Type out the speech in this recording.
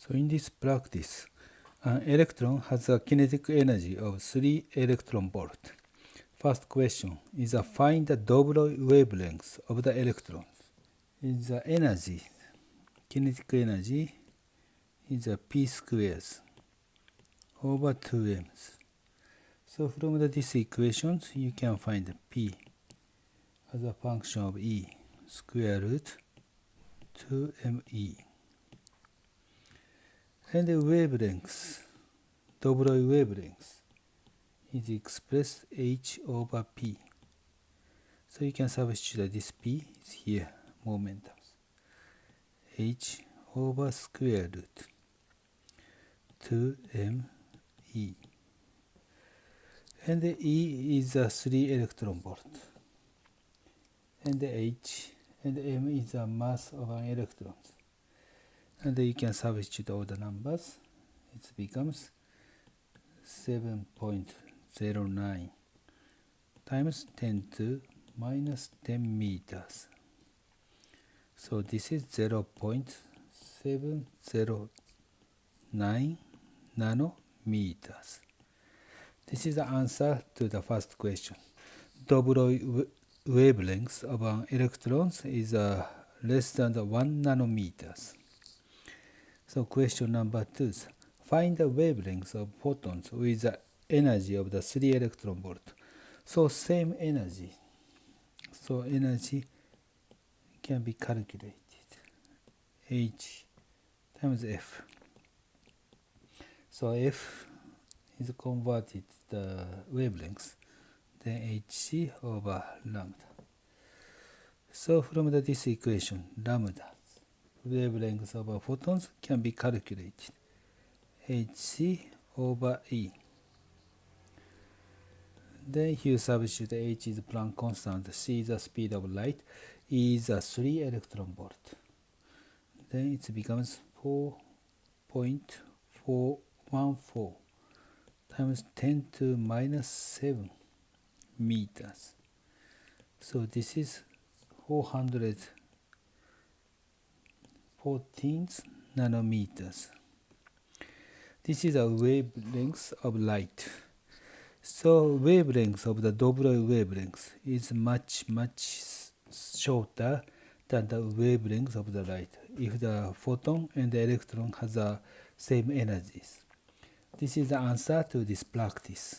So in this practice, an electron has a kinetic energy of 3 electron volt. First question is find the Broglie wavelength of the electron. Is the energy, kinetic energy is a p squares over 2m. So from these equations, you can find p as a function of e square root 2me. And the wavelength, Broglie wavelength, is expressed h over p. So you can substitute this p is here, momentums. H over square root 2me. And the E is a 3 electron volt. And the H and M is the mass of an electron. And you can substitute all the numbers. It becomes 7.09 times 10 to minus 10 meters. So this is 0.709 nanometers. This is the answer to the first question. Broglie wavelength of an electron is less than 1 nanometers. So question number 2. Find the wavelength of photons with the energy of the 3 electron volt. So same energy. So energy can be calculated. H times F. So F is converted the wavelength, then Hc over lambda. So from this equation, lambda, wavelength of photons can be calculated. Hc over E. Then you substitute H is Planck constant, C is the speed of light, E is a 3 electron volt. Then it becomes 4.414 times 10 to minus 7 meters. So this is 414 nanometers. This is a wavelength of light. So wavelength of the Broglie wavelength is much shorter than the wavelength of the light if the photon and the electron has the same energies. This is the answer to this practice.